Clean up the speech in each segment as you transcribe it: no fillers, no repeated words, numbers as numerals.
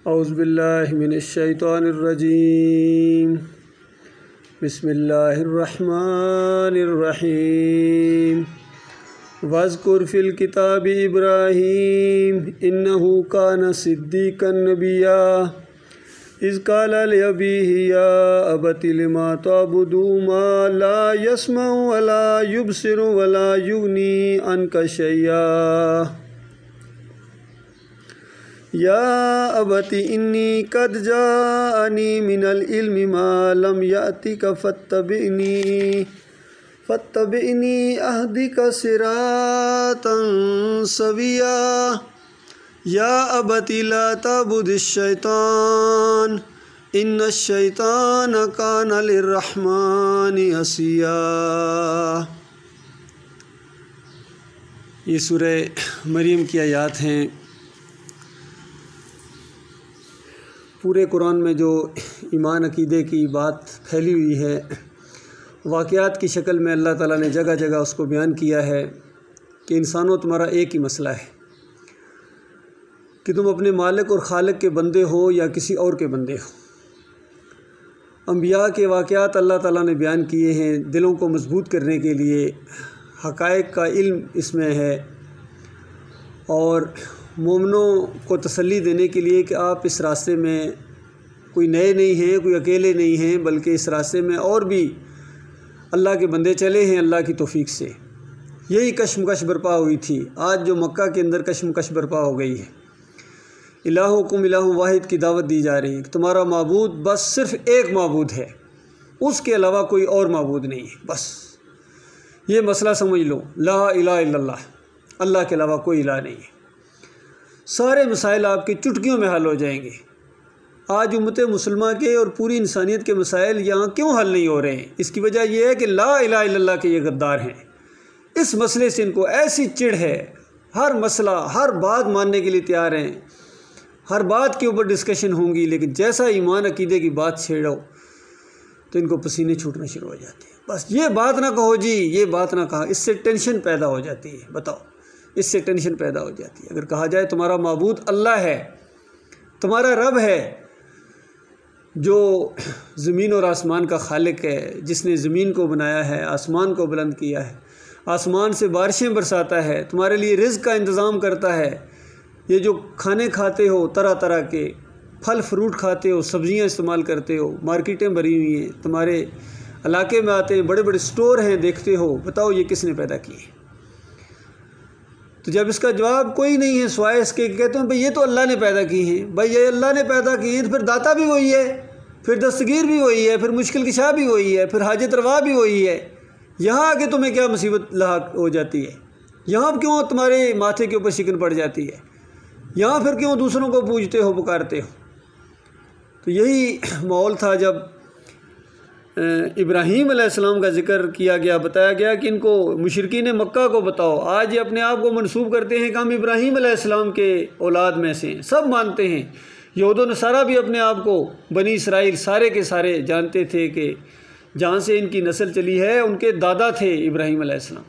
اعوذ باللہ من الشیطان الرجیم بسم اللہ الرحمن الرحیم واذکر فی الکتاب ابراہیم انہ کان صدیقا نبیا اذ قال لأبیہ یا ابت لما تعبد ما لا يسمع ولا يبصر ولا یغنی عنک شیئا یا ابت انی قد جاءنی من العلم ما لم یأتک فاتبعنی اہدک صراطا سویا یا ابت لا تعبد الشیطان ان الشیطان کان للرحمن عصیا۔ یہ سورہ مریم کی آیات ہیں۔ پورے قرآن میں جو ایمان عقیدے کی بات پھیلی ہوئی ہے، واقعات کی شکل میں اللہ تعالیٰ نے جگہ جگہ اس کو بیان کیا ہے کہ انسانوں تمہارا ایک ہی مسئلہ ہے کہ تم اپنے مالک اور خالق کے بندے ہو یا کسی اور کے بندے ہو۔ انبیاء کے واقعات اللہ تعالیٰ نے بیان کیے ہیں دلوں کو مضبوط کرنے کے لیے، حقائق کا علم اس میں ہے اور مومنوں کو تسلی دینے کے لیے کہ آپ اس راستے میں کوئی نئے نہیں ہیں، کوئی اکیلے نہیں ہیں، بلکہ اس راستے میں اور بھی اللہ کے بندے چلے ہیں اللہ کی توفیق سے۔ یہی کشمکش برپا ہوئی تھی، آج جو مکہ کے اندر کشمکش برپا ہو گئی ہے۔ الہکم الہ واحد کی دعوت دی جا رہی ہے کہ تمہارا معبود بس صرف ایک معبود ہے، اس کے علاوہ کوئی اور معبود نہیں ہے۔ بس یہ مسئلہ سمجھ لو، لا الہ الا اللہ، اللہ کے علاوہ کوئی الہ نہیں ہے۔ سارے مسائل آپ کی چٹکیوں میں حل ہو جائیں گے۔ آج امت مسلمہ کے اور پوری انسانیت کے مسائل یہاں کیوں حل نہیں ہو رہے ہیں؟ اس کی وجہ یہ ہے کہ لا الہ الا اللہ کے یہ غدار ہیں۔ اس مسئلے سے ان کو ایسی چڑ ہے، ہر مسئلہ ہر بات ماننے کے لیے تیار ہیں، ہر بات کے اوپر ڈسکشن ہوں گی، لیکن جیسا ایمان عقیدے کی بات چھیڑو تو ان کو پسینے چھوٹنا شروع ہو جاتے ہیں۔ بس یہ بات نہ کہو جی، یہ بات نہ کہا، اس سے ٹینشن پیدا ہو جاتی ہے۔ بتاؤ، اس سے ٹینشن پیدا ہو جاتی ہے۔ اگر کہا جائے تمہارا معبود اللہ ہے، تمہارا رب ہے جو زمین اور آسمان کا خالق ہے، جس نے زمین کو بنایا ہے، آسمان کو بلند کیا ہے، آسمان سے بارشیں برساتا ہے، تمہارے لیے رزق کا انتظام کرتا ہے، یہ جو کھانے کھاتے ہو، طرح طرح کے پھل فروٹ کھاتے ہو، سبزیاں استعمال کرتے ہو، مارکیٹیں بھری ہوئی ہیں، تمہارے علاقے میں آتے ہیں، بڑے بڑے سٹور ہیں، دیکھتے ہو، بتاؤ یہ کس نے پیدا کیے؟ تو جب اس کا جواب کوئی نہیں ہے سوائے اس کے کہتے ہیں بھئی یہ تو اللہ نے پیدا کی ہیں، بھئی یہ اللہ نے پیدا کی ہیں، تو پھر داتا بھی وہی ہے، پھر دستگیر بھی وہی ہے، پھر مشکل کشا بھی وہی ہے، پھر حاجت روا بھی وہی ہے۔ یہاں آ کے تمہیں کیا مصیبت لاحق ہو جاتی ہے؟ یہاں کیوں تمہارے ماتھے کے اوپر شکن پڑ جاتی ہے؟ یہاں پھر کیوں دوسروں کو پوجتے ہو، پکارتے ہو؟ تو یہی ماحول تھا جب ابراہیم علیہ السلام کا ذکر کیا گیا، بتایا گیا کہ ان کو مشرکین مکہ کو بتاؤ۔ آج یہ اپنے آپ کو منسوب کرتے ہیں کہ ہم ابراہیم علیہ السلام کے اولاد میں سے ہیں، سب مانتے ہیں۔ یہود و نصارہ بھی اپنے آپ کو بنی اسرائیل سارے کے سارے جانتے تھے کہ جہاں سے ان کی نسل چلی ہے ان کے دادا تھے ابراہیم علیہ السلام۔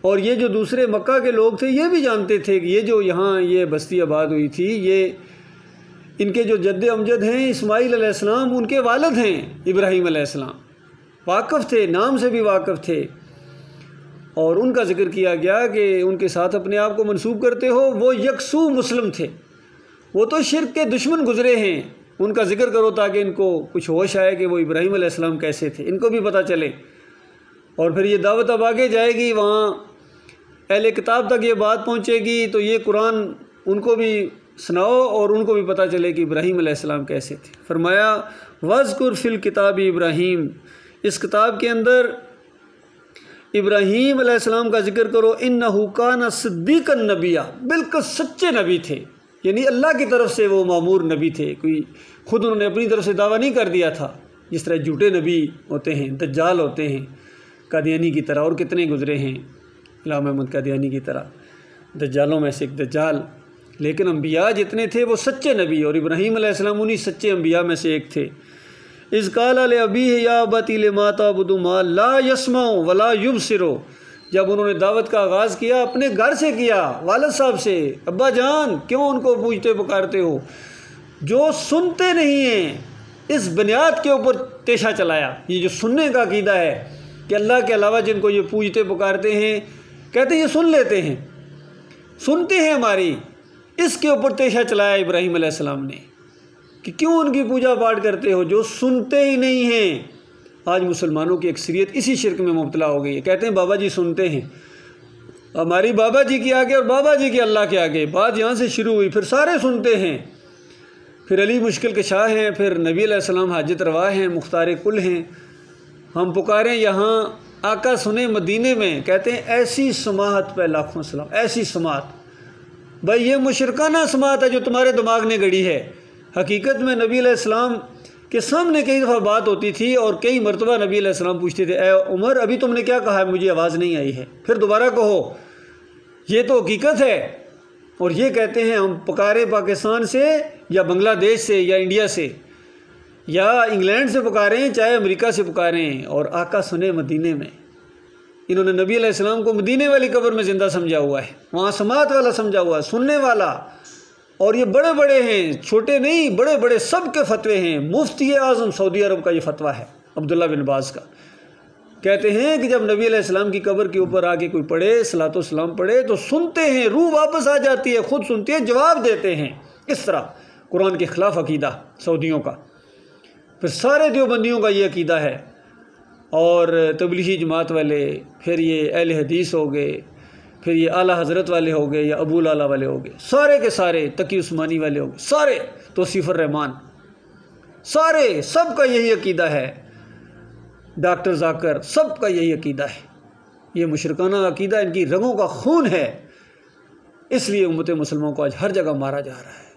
اور یہ جو دوسرے مکہ کے لوگ تھے یہ بھی جانتے تھے کہ یہ جو یہاں یہ بستی آباد ہوئی تھی، یہ ان کے جو جد امجد ہیں اسماعیل علیہ السلام، ان کے والد ہیں ابراہیم علیہ السلام۔ واقف تھے، نام سے بھی واقف تھے، اور ان کا ذکر کیا گیا کہ ان کے ساتھ اپنے آپ کو منسوب کرتے ہو، وہ یکسو مسلم تھے، وہ تو شرک کے دشمن گزرے ہیں، ان کا ذکر کرو تاکہ ان کو کچھ ہوش آئے کہ وہ ابراہیم علیہ السلام کیسے تھے، ان کو بھی پتہ چلے۔ اور پھر یہ دعوت اب آگے جائے گی، وہاں اہل کتاب تک یہ بات پہنچے گی تو یہ قرآن ان کو بھی سناؤ اور ان کو بھی پتہ چلے کہ ابراہیم علیہ السلام کیسے تھے۔ فرمایا وَاذْكُرْ فِي الْكِتَابِ ابراہیم، اس کتاب کے اندر ابراہیم علیہ السلام کا ذکر کرو، اِنَّهُ كَانَ صِدِّيقًا نَبِيًّا، بالکل سچے نبی تھے، یعنی اللہ کی طرف سے وہ مامور نبی تھے، کوئی خود انہوں نے اپنی طرف سے دعویٰ نہیں کر دیا تھا، جس طرح جھوٹے نبی ہوتے ہیں، دجال ہوتے ہیں، قادیانی کی طرح، اور کتنے گزرے ہیں، غلام احمد قادیانی کی طرح، دجالوں میں سے ایک دجال۔ لیکن انبیاء جتنے تھے وہ سچے نبی، اور ابراہیم علیہ السلام انہی سچے انبیاء میں سے ایک تھے۔ اذ قال لأبیہ یا ابت لما تعبد ما لا يسمع ولا يبصر، جب انہوں نے دعوت کا آغاز کیا اپنے گھر سے کیا، والد صاحب سے، ابا جان کیوں ان کو پوجتے پکارتے ہو جو سنتے نہیں ہیں اس بنیاد کے اوپر تیشہ چلایا۔ یہ جو سننے کا عقیدہ ہے کہ اللہ کے علاوہ جن کو یہ پوجتے پکارتے ہیں، کہتے ہیں یہ سن لیتے ہیں، سنتے ہیں ہماری، اس کے اوپر تیشہ چلایا ابراہیم علیہ السلام نے کہ کیوں ان کی پوجا پاٹ کرتے ہو جو سنتے ہی نہیں ہیں۔ آج مسلمانوں کی اکثریت اسی شرک میں مبتلا ہو گئی ہے، کہتے ہیں بابا جی سنتے ہیں، ہماری بابا جی کے آگے اور بابا جی کے اللہ کے آگے، بات یہاں سے شروع ہوئی، پھر سارے سنتے ہیں، پھر علی مشکل کشا ہیں، پھر نبی علیہ السلام حاجت روا ہیں، مختار کل ہیں، ہم پکاریں یہاں آقا سنے مدینے میں، کہتے ہیں ایسی سماعت پہ لاکھوں سلام، ایسی سماعت۔ بھائی یہ مشرکانہ سماعت ہے جو تمہارے دماغ نے گڑی ہے۔ حقیقت میں نبی علیہ السلام کے سامنے کئی دفعہ بات ہوتی تھی اور کئی مرتبہ نبی علیہ السلام پوچھتے تھے، اے عمر ابھی تم نے کیا کہا ہے، مجھے آواز نہیں آئی ہے، پھر دوبارہ کہو، یہ تو حقیقت ہے۔ اور یہ کہتے ہیں ہم پکارے پاکستان سے یا بنگلہ دیش سے یا انڈیا سے یا انگلینڈ سے پکاریں، چاہے امریکہ سے پکاریں، اور آقا سنے مدینے میں۔ انہوں نے نبی علیہ السلام کو مدینے والی قبر میں زندہ سمجھا ہوا ہے، وہاں سماعت والا سمجھا ہوا ہے، سننے والا۔ اور یہ بڑے بڑے ہیں، چھوٹے نہیں، بڑے بڑے سب کے فتوے ہیں۔ مفتی اعظم سعودی عرب کا یہ فتویٰ ہے عبداللہ بن باز کا، کہتے ہیں کہ جب نبی علیہ السلام کی قبر کے اوپر آ کے کوئی پڑھے صلاۃ و سلام پڑھے تو سنتے ہیں، روح واپس آ جاتی ہے، خود سنتی ہے، جواب دیتے ہیں۔ اس طرح قرآن کے خلاف عقیدہ سعودیوں کا، پھر سارے دیوبندیوں کا یہ عقیدہ ہے، اور تبلیغی جماعت والے، پھر یہ اہل حدیث ہو گئے، پھر یہ اعلیٰ حضرت والے ہو گئے یا ابو الاعلیٰ والے ہو گئے، سارے کے سارے، تقی عثمانی والے ہو گئے، سارے، توصیف الرحمان، سارے، سب کا یہی عقیدہ ہے۔ ڈاکٹر ذاکر، سب کا یہی عقیدہ ہے۔ یہ مشرکانہ عقیدہ ان کی رگوں کا خون ہے، اس لیے امت مسلموں کو آج ہر جگہ مارا جا رہا ہے۔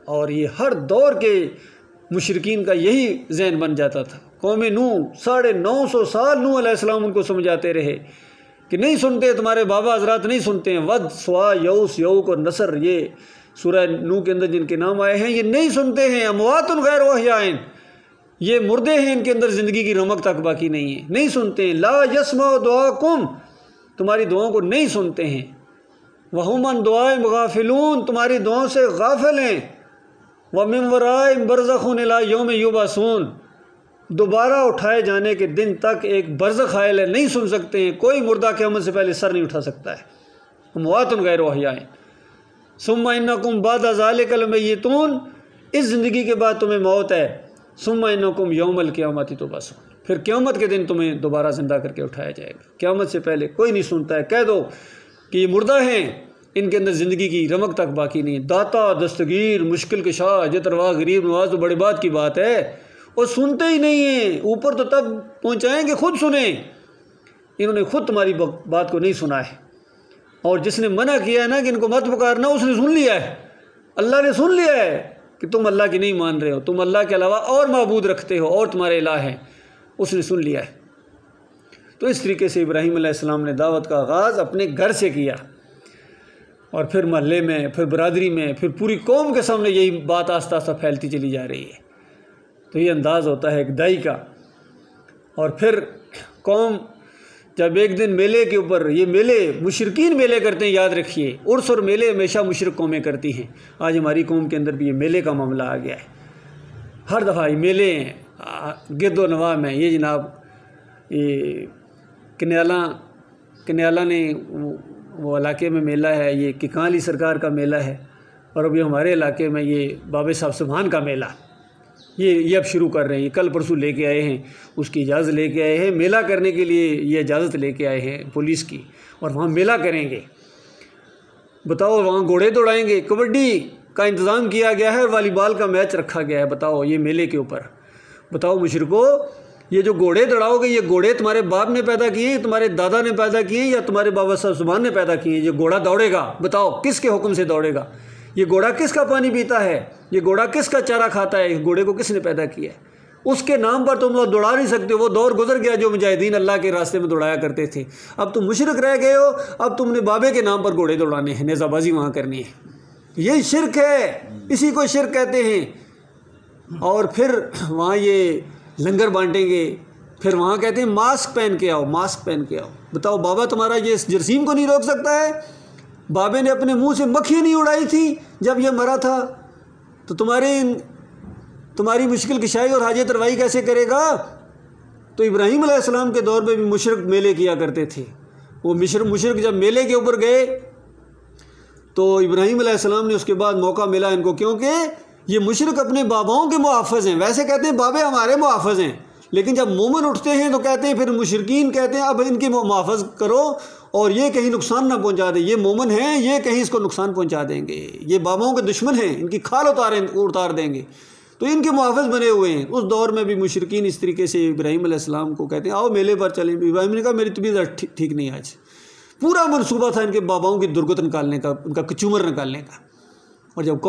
اور یہ ہر دور کے مشرکین کا یہی ذہن بن جاتا تھا۔ قوم نوح 950 سال نوح علیہ السلام ان کو سمجھاتے رہے کہ نہیں سنتے، تمہارے بابا حضرات نہیں سنتے ہیں، ود، سوا، یوس، یوک اور نصر، یہ سورہ نوح کے اندر جن کے نام آئے ہیں، یہ نہیں سنتے ہیں، اموات غیر احیاء، یہ مردے ہیں، ان کے اندر زندگی کی رمق تک باقی نہیں ہے، نہیں سنتے ہیں۔ لا یسمع دعاکم، تمہاری دعاؤں کو نہیں سنتے ہیں۔ وہم عن دعائہم غافلون، تمہاری دعاؤں سے غافل ہیں۔ ومن ورائہم برزخ الی یوم یبعثون، دوبارہ اٹھائے جانے کے دن تک ایک برزخ حائل ہے، نہیں سن سکتے ہیں۔ کوئی مردہ قیامت سے پہلے سر نہیں اٹھا سکتا ہے۔ اموات غیر احیاء۔ ثم انکم بعد ذلک لمیتون، اس زندگی کے بعد تمہیں موت ہے۔ ثم انکم یوم القیامت تبعثون، پھر قیامت کے دن تمہیں دوبارہ زندہ کر کے اٹھایا جائے گا۔ قیامت سے پہلے کوئی نہیں سنتا ہے۔ کہہ دو کہ یہ مردہ ہیں، ان کے اندر زندگی کی رمق تک باقی نہیں ہے۔ داتا، دستگیر، مشکل کشا، حاجت روا، غریب نواز تو بڑے بات کی بات ہے، اور سنتے ہی نہیں ہیں۔ اوپر تو تب پہنچائیں کہ خود سنیں، انہوں نے خود تمہاری بات کو نہیں سنا ہے۔ اور جس نے منع کیا ہے نا کہ ان کو مت پکارنا، اس نے سن لیا ہے، اللہ نے سن لیا ہے کہ تم اللہ کی نہیں مان رہے ہو، تم اللہ کے علاوہ اور معبود رکھتے ہو اور تمہارے الہ ہیں، اس نے سن لیا ہے۔ تو اس طریقے سے ابراہیم علیہ السلام نے دعوت کا آغاز اپنے گھر سے کیا، اور پھر محلے میں، پھر برادری میں، پھر پوری قوم کے سامنے یہی بات آہستہ آہستہ پھیلتی چلی جا رہی ہے۔ تو یہ انداز ہوتا ہے ایک دائی کا۔ اور پھر قوم جب ایک دن میلے کے اوپر، یہ میلے مشرکین میلے کرتے ہیں، یاد رکھیے، عرس اور میلے ہمیشہ مشرک قومیں کرتی ہیں۔ آج ہماری قوم کے اندر بھی یہ میلے کا معاملہ آ گیا ہے، ہر دفعہ یہ میلے ہیں، گرد و نواح میں۔ یہ جناب یہ کنیالہ نے وہ علاقے میں میلہ ہے، یہ ککاں علی سرکار کا میلہ ہے، اور ابھی ہمارے علاقے میں یہ بابے صاحب سبحان کا میلہ، یہ اب شروع کر رہے ہیں، یہ کل پرسوں لے کے آئے ہیں، اس کی اجازت لے کے آئے ہیں، میلہ کرنے کے لیے یہ اجازت لے کے آئے ہیں پولیس کی، اور وہاں میلہ کریں گے۔ بتاؤ، وہاں گھوڑے دوڑائیں گے، کبڈی کا انتظام کیا گیا ہے، اور والی بال کا میچ رکھا گیا ہے۔ بتاؤ یہ میلے کے اوپر، بتاؤ مشرکو، یہ جو گھوڑے دوڑاؤ گے، یہ گھوڑے تمہارے باپ نے پیدا کیے ہیں، تمہارے دادا نے پیدا کیے ہیں، یا تمہارے بابا صاحب سبحان نے پیدا کیے ہیں؟ یہ گھوڑا دوڑے گا، بتاؤ کس کے حکم سے دوڑے گا؟ یہ گھوڑا کس کا پانی پیتا ہے؟ یہ گھوڑا کس کا چارہ کھاتا ہے؟ گھوڑے کو کس نے پیدا کیا ہے؟ اس کے نام پر تم لوگ دوڑا نہیں سکتے۔ وہ دور گزر گیا جو مجاہدین اللہ کے راستے میں دوڑایا کرتے تھے، اب تم مشرک رہ گئے ہو، اب تم نے بابے کے نام پر گھوڑے دوڑانے ہیں، نیزہ بازی وہاں کرنی ہے۔ یہی شرک ہے، اسی کو شرک کہتے ہیں۔ اور پھر وہاں یہ لنگر بانٹیں گے، پھر وہاں کہتے ہیں ماسک پہن کے آؤ، ماسک پہن کے آؤ۔ بتاؤ بابا تمہارا یہ جراثیم کو نہیں روک سکتا ہے؟ بابے نے اپنے منہ سے مکھی نہیں اڑائی تھی جب یہ مرا تھا؟ تو تمہاری مشکل کشائی اور حاجت روائی کیسے کرے گا؟ تو ابراہیم علیہ السلام کے دور میں بھی مشرک میلے کیا کرتے تھے. وہ مشرک جب میلے کے اوپر گئے تو ابراہیم علیہ السلام نے اس کے بعد موقع ملا ان کو، کیونکہ یہ مشرک اپنے باباؤں کے محافظ ہیں. ویسے کہتے ہیں بابے ہمارے محافظ ہیں، لیکن جب مومن اٹھتے ہیں تو کہتے ہیں، پھر مشرکین کہتے ہیں اب ان کی محافظ کرو اور یہ کہیں نقصان نہ پہنچا دیں، یہ مومن ہیں، یہ کہیں اس کو نقصان پہنچا دیں گے، یہ باباؤں کے دشمن ہیں، ان کی کھال اتار دیں گے، تو ان کے محافظ بنے ہوئے ہیں. اس دور میں بھی مشرکین اس طریقے سے ابراہیم علیہ السلام کو کہتے ہیں آؤ میلے پر چلیں. ابراہیم نے کہا میری طبیعت ٹھیک نہیں آج. پورا منصوبہ تھا ان کے باباؤں کی درگت نکالنے کا، ان کا کچومر نکالنے کا. اور جب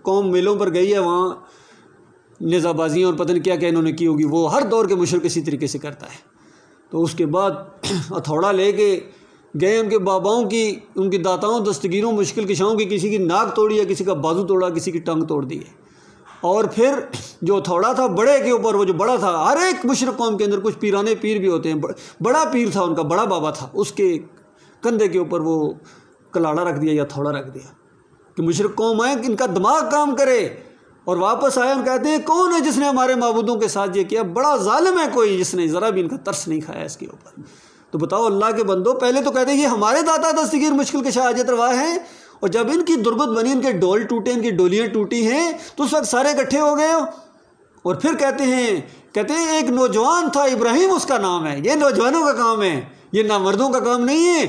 قوم میلوں پر گئی ہے، وہاں نیزہ بازیاں اور پتہ نہیں کیا کیا انہوں نے کی ہوگی، وہ ہر دور کے مشرک اسی طریقے سے کرتا ہے. تو اس کے بعد ہتھوڑا لے کے گئے ان کے باباؤں کی، ان کی داتاؤں دستگیروں مشکل کشاؤں کی، کسی کی ناک توڑی ہے، کسی کا بازو توڑا، کسی کی ٹانگ توڑ دی ہے. اور پھر جو ہتھوڑا تھا بڑے کے اوپر، وہ جو بڑا تھا، ہر ایک مشرک قوم کے اندر کچھ پیرانے پیر بھی ہوتے ہیں، بڑا پیر تھا ان کا، بڑا بابا تھا، اس کے کندھے کے اوپر وہ کلاڑا رکھ دیا یا ہتھوڑا رکھ دیا کہ مشرک قوم آئے، ان کا دماغ کام کرے. اور واپس آئے، ہم کہتے ہیں کون ہے جس نے ہمارے معبودوں کے ساتھ یہ کیا؟ بڑا ظالم ہے کوئی جس نے ذرا بھی ان کا ترس نہیں کھایا اس کے اوپر. تو بتاؤ اللہ کے بندو، پہلے تو کہتے ہیں یہ ہمارے داتا دستگیر مشکل کشا حاجت روا ہیں، اور جب ان کی درگت بنی، ان کے ڈول ٹوٹے، ان کی ڈولیاں ٹوٹی ہیں، تو اس وقت سارے اکٹھے ہو گئے ہو. اور پھر کہتے ہیں ایک نوجوان تھا ابراہیم اس کا نام ہے. یہ نوجوانوں کا کام ہے، یہ نامردوں کا کام نہیں ہے.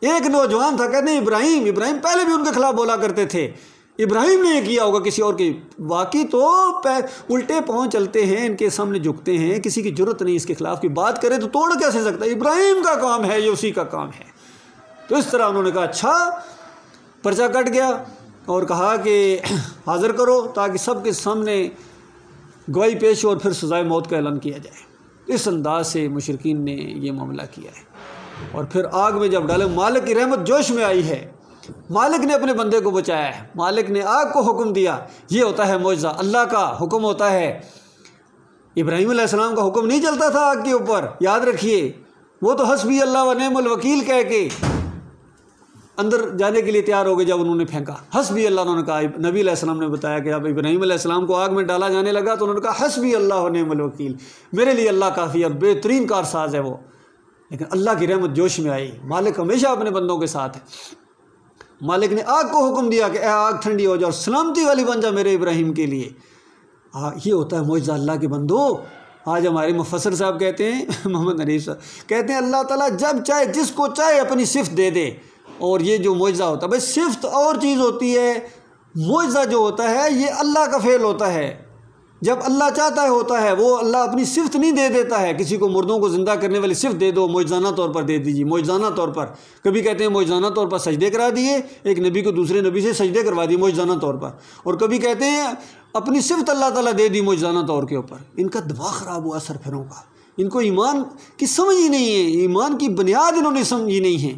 ایک نوجوان تھا، کہتے ہیں ابراہیم پہلے بھی ان کے خلاف بولا کرتے تھے، ابراہیم نے یہ کیا ہوگا کسی اور کی. واقعی تو الٹے پاؤں چلتے ہیں، ان کے سامنے جھکتے ہیں، کسی کی ضرورت نہیں اس کے خلاف کی بات کرے تو توڑ کیسے سکتا ہے؟ ابراہیم کا کام ہے، یہ اسی کا کام ہے. تو اس طرح انہوں نے کہا اچھا، پرچہ کٹ گیا اور کہا کہ حاضر کرو تاکہ سب کے سامنے گواہی پیش ہو اور پھر سزائے موت کا اعلان کیا جائے. اس انداز سے مشرکین نے یہ معاملہ کیا ہے. اور پھر آگ میں جب ڈالے، مالک کی رحمت جوش میں آئی ہے، مالک نے اپنے بندے کو بچایا ہے، مالک نے آگ کو حکم دیا. یہ ہوتا ہے معجزہ، اللہ کا حکم ہوتا ہے. ابراہیم علیہ السلام کا حکم نہیں چلتا تھا آگ کے اوپر، یاد رکھیے. وہ تو حسبی اللہ و نعم الوکیل کہہ کے اندر جانے کے لیے تیار ہو گئے. جب انہوں نے پھینکا حسبی اللہ، انہوں نے کہا، نبی علیہ السلام نے بتایا کہ اب ابراہیم علیہ السلام کو آگ میں ڈالا جانے لگا تو انہوں نے کہا حسبی اللہ و نعم الوکیل، میرے لیے اللہ کافی ہے، بہترین کارساز ہے وہ. لیکن اللہ کی رحمت جوش میں آئی. مالک ہمیشہ اپنے بندوں کے ساتھ ہے. مالک نے آگ کو حکم دیا کہ اے آگ ٹھنڈی ہو جا اور سلامتی والی بن جا میرے ابراہیم کے لیے. یہ ہوتا ہے معجزہ اللہ کے بندو. آج ہمارے مفسر صاحب کہتے ہیں، محمد حنیف صاحب کہتے ہیں، اللہ تعالیٰ جب چاہے جس کو چاہے اپنی صفت دے دے. اور یہ جو معجزہ ہوتا ہے، بھائی صفت اور چیز ہوتی ہے، معجزہ جو ہوتا ہے یہ اللہ کا فعل ہوتا ہے. جب اللہ چاہتا ہے ہوتا ہے، وہ اللہ اپنی صفت نہیں دے دیتا ہے. کسی کو مردوں کو زندہ کرنے والی صفت دے دو، معجزانہ طور پر دے دیجیے، معجزانہ طور پر. کبھی کہتے ہیں معجزانہ طور پر سجدے کرا دیے، ایک نبی کو دوسرے نبی سے سجدے کروا دیے معجزانہ طور پر. اور کبھی کہتے ہیں اپنی صفت اللہ تعالیٰ دے دی معجزانہ طور کے اوپر. ان کا دماغ خراب ہوا سرفروں کا، ان کو ایمان کی سمجھ ہی نہیں ہے، ایمان کی بنیاد انہوں نے سمجھی نہیں ہے.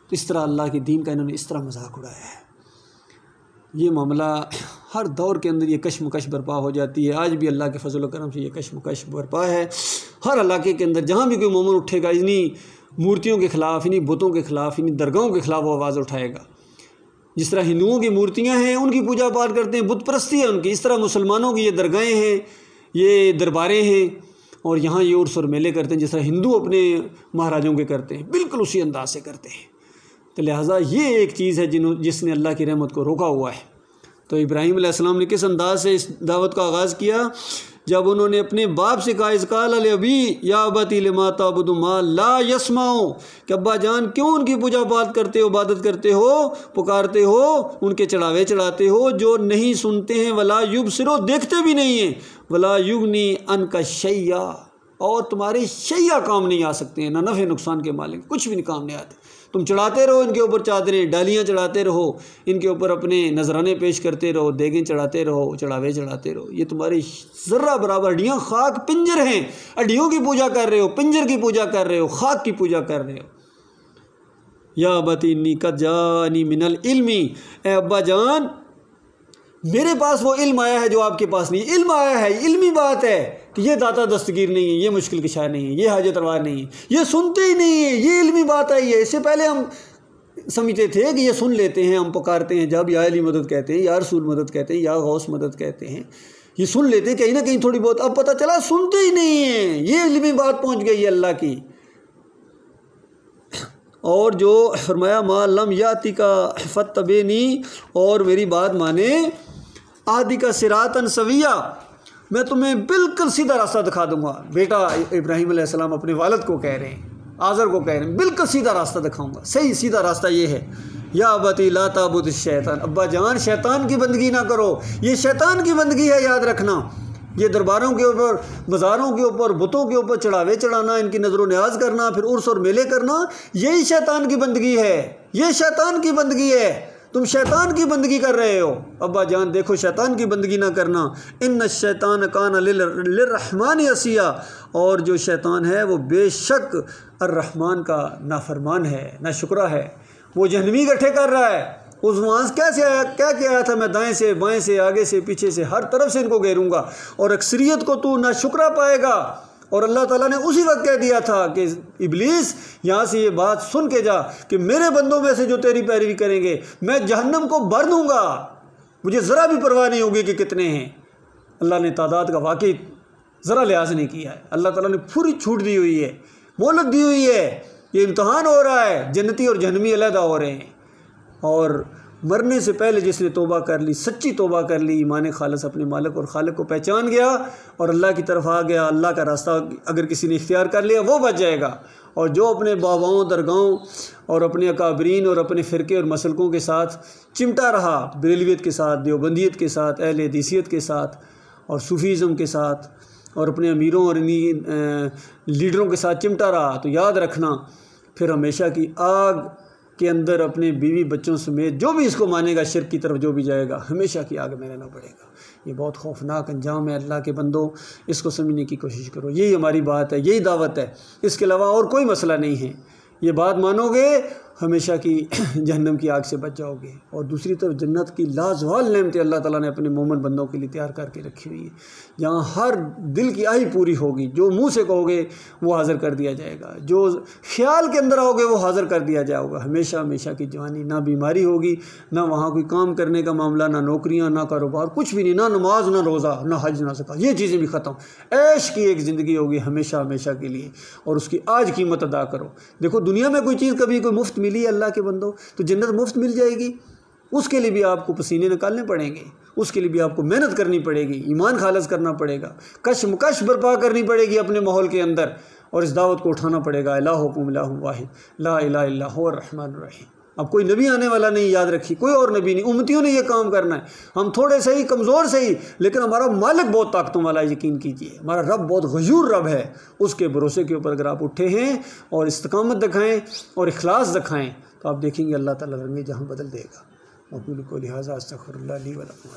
تو اس طرح اللہ کے دین کا انہوں نے اس طرح مذاق اڑایا ہے. یہ معاملہ ہر دور کے اندر یہ کشمکش برپا ہو جاتی ہے. آج بھی اللہ کے فضل و کرم سے یہ کشمکش برپا ہے. ہر علاقے کے اندر جہاں بھی کوئی مومن اٹھے گا، انہی مورتیوں کے خلاف، انہی بتوں کے خلاف، انہی درگاہوں کے خلاف وہ آواز اٹھائے گا. جس طرح ہندوؤں کی مورتیاں ہیں، ان کی پوجا پاٹ کرتے ہیں، بت پرستی ہے ان کی، اس طرح مسلمانوں کی یہ درگاہیں ہیں، یہ درباریں ہیں، اور یہاں یہ عرس اور میلے کرتے ہیں جس طرح ہندو اپنے مہاراجوں کے کرتے ہیں، بالکل اسی انداز سے کرتے ہیں. تو لہٰذا یہ ایک چیز ہے جس نے اللہ کی رحمت کو روکا ہوا ہے. تو ابراہیم علیہ السلام نے کس انداز سے اس دعوت کا آغاز کیا؟ جب انہوں نے اپنے باپ سے کہا، اذ قال لابی یا ابت لما تعبد ما لا يسمع، کہ ابا جان کیوں ان کی پوجا پاٹ کرتے ہو، عبادت کرتے ہو، پکارتے ہو، ان کے چڑھاوے چڑھاتے ہو جو نہیں سنتے ہیں، ولا یبصروا، دیکھتے بھی نہیں ہیں، ولا یغنی عنک شیئا، اور تمہارے شیئا کام نہیں آ سکتے ہیں، نہ نفع نقصان کے مالک، کچھ بھی کام نہیں آتے. تم چڑھاتے رہو ان کے اوپر چادریں، ڈالیاں چڑھاتے رہو، ان کے اوپر اپنے نذرانے پیش کرتے رہو، دیگیں چڑھاتے رہو، چڑھاوے چڑھاتے رہو. یہ تمہاری ذرہ برابر ہڈیاں خاک پنجر ہیں، ہڈیوں کی پوجا کر رہے ہو، پنجر کی پوجا کر رہے ہو، خاک کی پوجا کر رہے ہو. یا ابت انی قد جاءنی من العلم، اے ابا جان میرے پاس وہ علم آیا ہے جو آپ کے پاس نہیں. علم آیا ہے، علمی بات ہے کہ یہ داتا دستگیر نہیں ہے، یہ مشکل کشا نہیں ہے، یہ حاجت روا نہیں ہے، یہ سنتے ہی نہیں ہے، یہ علمی بات آئی ہے. اس سے پہلے ہم سمجھتے تھے کہ یہ سن لیتے ہیں، ہم پکارتے ہیں جب یا علی مدد کہتے ہیں، یا رسول مدد کہتے ہیں، یا غوث مدد کہتے ہیں، یہ سن لیتے ہیں کہیں نہ کہیں تھوڑی بہت، اب پتہ چلا سنتے ہی نہیں ہیں، یہ علمی بات پہنچ گئی ہے اللہ کی۔ اور جو فرمایا ما لم یاتی کا فتبینی، اور میری بات مانے، آدی کا صراطا سویا، میں تمہیں بالکل سیدھا راستہ دکھا دوں گا۔ بیٹا ابراہیم علیہ السلام اپنے والد کو کہہ رہے ہیں، آزر کو کہہ رہے ہیں بالکل سیدھا راستہ دکھاؤں گا، صحیح سیدھا راستہ یہ ہے، یا ابتی لا تعبد الشیطان، ابا جان شیطان کی بندگی نہ کرو، یہ شیطان کی بندگی ہے، یاد رکھنا۔ یہ درباروں کے اوپر، مزاروں کے اوپر، بتوں کے اوپر چڑھاوے چڑھانا، ان کی نظر و نیاز کرنا، پھر عرس اور میلے کرنا، یہی شیطان کی بندگی ہے، یہ شیطان کی بندگی ہے، تم شیطان کی بندگی کر رہے ہو۔ ابا جان دیکھو شیطان کی بندگی نہ کرنا، ان الشیطان کان للرحمن عصیا، اور جو شیطان ہے وہ بے شک الرحمن کا نافرمان ہے، ناشکرا ہے، وہ جہنمی گٹھے کر رہا ہے۔ اس وہاں کیسے آیا، کیا آیا تھا، میں دائیں سے بائیں سے آگے سے پیچھے سے ہر طرف سے ان کو گھیروں گا، اور اکثریت کو تو ناشکرا پائے گا۔ اور اللہ تعالیٰ نے اسی وقت کہہ دیا تھا کہ ابلیس یہاں سے یہ بات سن کے جا کہ میرے بندوں میں سے جو تیری پیروی کریں گے میں جہنم کو بھر دوں گا، مجھے ذرا بھی پرواہ نہیں ہوگی کہ کتنے ہیں۔ اللہ نے تعداد کا واقعی ذرا لحاظ نہیں کیا ہے، اللہ تعالیٰ نے پوری چھوٹ دی ہوئی ہے، مہلت دی ہوئی ہے، یہ امتحان ہو رہا ہے، جنتی اور جہنمی علیحدہ ہو رہے ہیں۔ اور مرنے سے پہلے جس نے توبہ کر لی، سچی توبہ کر لی، ایمان خالص اپنے مالک اور خالق کو پہچان گیا اور اللہ کی طرف آ گیا، اللہ کا راستہ اگر کسی نے اختیار کر لیا وہ بچ جائے گا۔ اور جو اپنے باباؤں، درگاہوں اور اپنے اکابرین اور اپنے فرقے اور مسلکوں کے ساتھ چمٹا رہا، بریلویت کے ساتھ، دیوبندیت کے ساتھ، اہل حدیثیت کے ساتھ اور صوفیزم کے ساتھ اور اپنے امیروں اور لیڈروں کے ساتھ چمٹا رہا، تو یاد رکھنا پھر ہمیشہ کی آگ کے اندر اپنے بیوی بچوں سمیت جو بھی اس کو مانے گا، شرک کی طرف جو بھی جائے گا، ہمیشہ کی آگ میں رہنا پڑے گا۔ یہ بہت خوفناک انجام ہے، اللہ کے بندوں اس کو سمجھنے کی کوشش کرو، یہی ہماری بات ہے، یہی دعوت ہے، اس کے علاوہ اور کوئی مسئلہ نہیں ہے۔ یہ بات مانو گے ہمیشہ کی جہنم کی آگ سے بچ جاؤ گے، اور دوسری طرف جنت کی لازوال نعمتیں اللہ تعالیٰ نے اپنے مومن بندوں کے لیے تیار کر کے رکھی ہوئی ہیں، جہاں ہر دل کی آہی پوری ہوگی، جو منہ سے کہو گے وہ حاضر کر دیا جائے گا، جو خیال کے اندر آؤ گے وہ حاضر کر دیا جائے گا، ہمیشہ ہمیشہ کی جوانی، نہ بیماری ہوگی، نہ وہاں کوئی کام کرنے کا معاملہ، نہ نوکریاں، نہ کاروبار، کچھ بھی نہیں، نہ نماز، نہ روزہ، نہ حج، نہ زکوٰۃ، یہ چیزیں بھی ختم، عیش کی ایک زندگی ہوگی ہمیشہ ہمیشہ کے لیے، اور اس کی آج قیمت ادا کرو۔ دیکھو دنیا میں کوئی چیز کبھی کوئی مفت ملی ہے اللہ کے بندوں؟ تو جنت مفت مل جائے گی، اس کے لیے بھی آپ کو پسینے نکالنے پڑیں گے، اس کے لیے بھی آپ کو محنت کرنی پڑے گی، ایمان خالص کرنا پڑے گا، کشمکش برپا کرنی پڑے گی اپنے ماحول کے اندر، اور اس دعوت کو اٹھانا پڑے گا، الہکم الہ واحد لا الہ الا هو الرحمن الرحیم۔ اب کوئی نبی آنے والا نہیں، یاد رکھیے، کوئی اور نبی نہیں، امتیوں نے یہ کام کرنا ہے۔ ہم تھوڑے سے ہی، کمزور سے ہی، لیکن ہمارا مالک بہت طاقتوں والا ہے، یقین کیجئے، ہمارا رب بہت غیور رب ہے، اس کے بھروسے کے اوپر اگر آپ اٹھے ہیں اور استقامت دکھائیں اور اخلاص دکھائیں تو آپ دیکھیں گے اللہ تعالیٰ رنگ جہاں بدل دے گا۔ اقول قولی ھذا استغفر اللہ لی ولکم۔